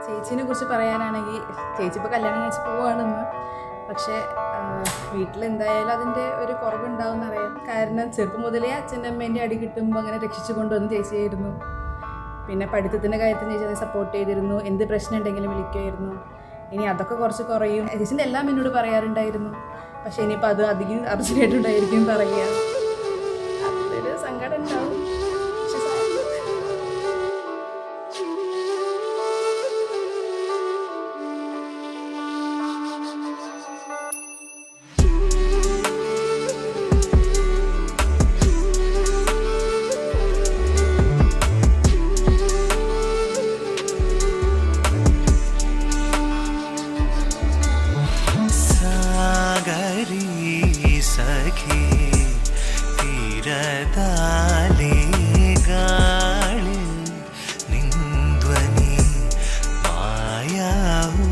ചേച്ചീനെ കുറിച്ച് പറയാനാണെങ്കിൽ ചേച്ചി ഇപ്പോൾ കല്യാണം കഴിച്ച് പോവുകയാണെന്ന്. പക്ഷേ വീട്ടിലെന്തായാലും അതിൻ്റെ ഒരു കുറവുണ്ടാവും എന്നറിയാം. കാരണം ചെറുപ്പം മുതലേ അച്ഛൻ്റെ അമ്മേൻ്റെ അടി കിട്ടുമ്പോൾ അങ്ങനെ രക്ഷിച്ചു കൊണ്ടുവന്ന് ചേച്ചിയായിരുന്നു. പിന്നെ പഠിത്തത്തിൻ്റെ കാര്യത്തിൽ ചേച്ചി അതിനെ സപ്പോർട്ട് ചെയ്തിരുന്നു. എന്ത് പ്രശ്നം ഉണ്ടെങ്കിലും വിളിക്കുമായിരുന്നു. ഇനി അതൊക്കെ കുറച്ച് കുറയും. ചേച്ചിൻ്റെ എല്ലാം എന്നോട് പറയാറുണ്ടായിരുന്നു. പക്ഷേ ഇനിയിപ്പോൾ അത് അധികം അർജൻറ്റായിട്ടുണ്ടായിരിക്കും പറയുക. അതിലൊരു സങ്കടം ഉണ്ടാവും. सखी तीरदाले गाळि निंध्वनि मायावे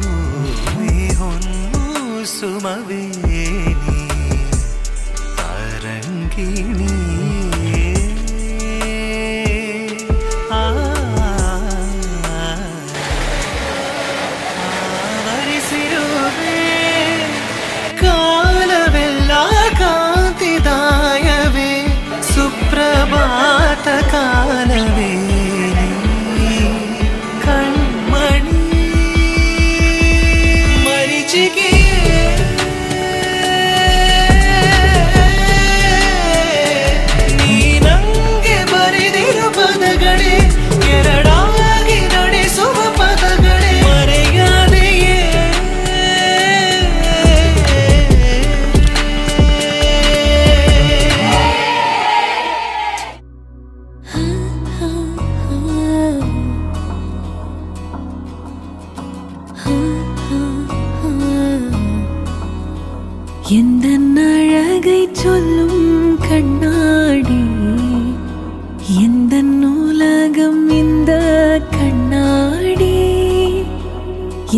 होन्नु सुमवेनी तरंगिणी सुप्रभात कालवे कण्मणि मरीचिके नीनंगे बरेदिरो पदगळे ಎರಡಾಗಿ ನಡೆಸುವ ಪದಗಳೇ ಮರೆಯಾದೆಯೇ எந்தன் அழகை சொல்லும் கண்ணாடி எந்தன் உலகம் இந்த கண்ணாடி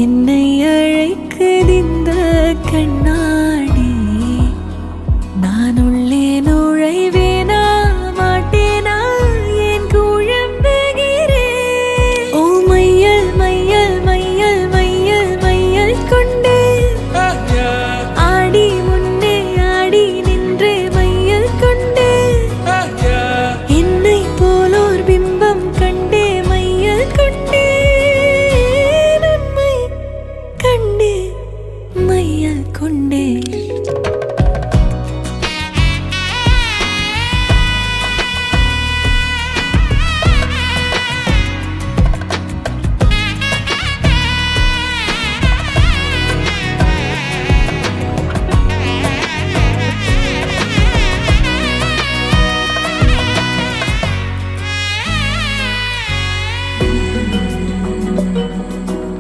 என்னை அழைக்குது இந்த கண்ணாடி நான் உள்ளே நுழைவேனா மாட்டேனா என் குழம்புகிறேன் ஓ மையல் மையல் மையல் மையல் மையல் கொண்டு ஆடி முன்னே ஆடி நின்று மையல் கொண்டு என்னை போலோர் பிம்பம் கண்டே மையல் கொண்டே உண்மை கண்டே மையல் கொண்டே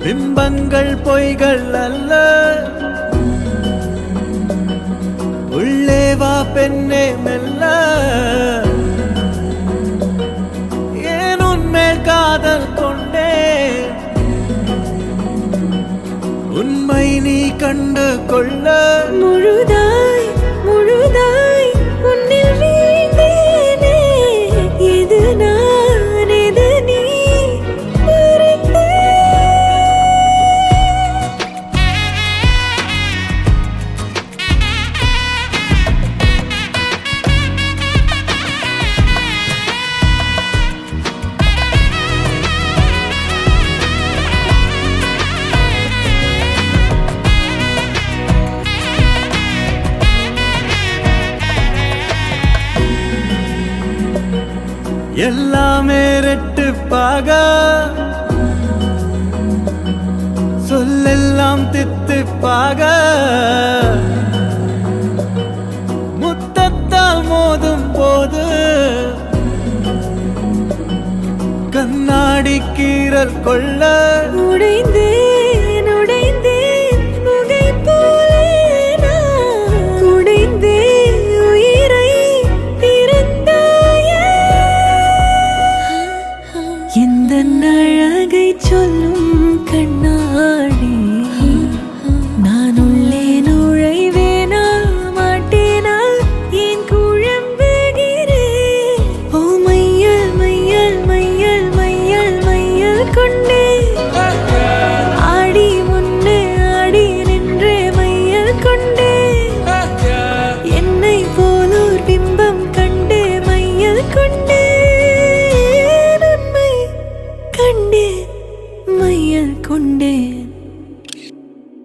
பிம்பங்கள் பொய்கள் அல்ல உள்ளே வா பெண்ணே மெல்ல ஏன் உன்மேல் காதல் கொண்டே உண்மை நீ கண்டு கொள்ள முழுதாய் முழுதாய் உன்னில் வீழ்ந்தேனே இது நான் இது நீ மறந்தே எல்லாமே ரெட்டுப்பாக சொல்லெல்லாம் தித்திப்பாக முத்தத்தால் மோதும் போது கண்ணாடி கீறல் கொள்ள உடைந்தேன் உடைந்தேன் புகை போலே நான் உடைந்தேன் உயிரை திறந்தாயே எந்தன் அழகை சொல்லும் கண்ணாடி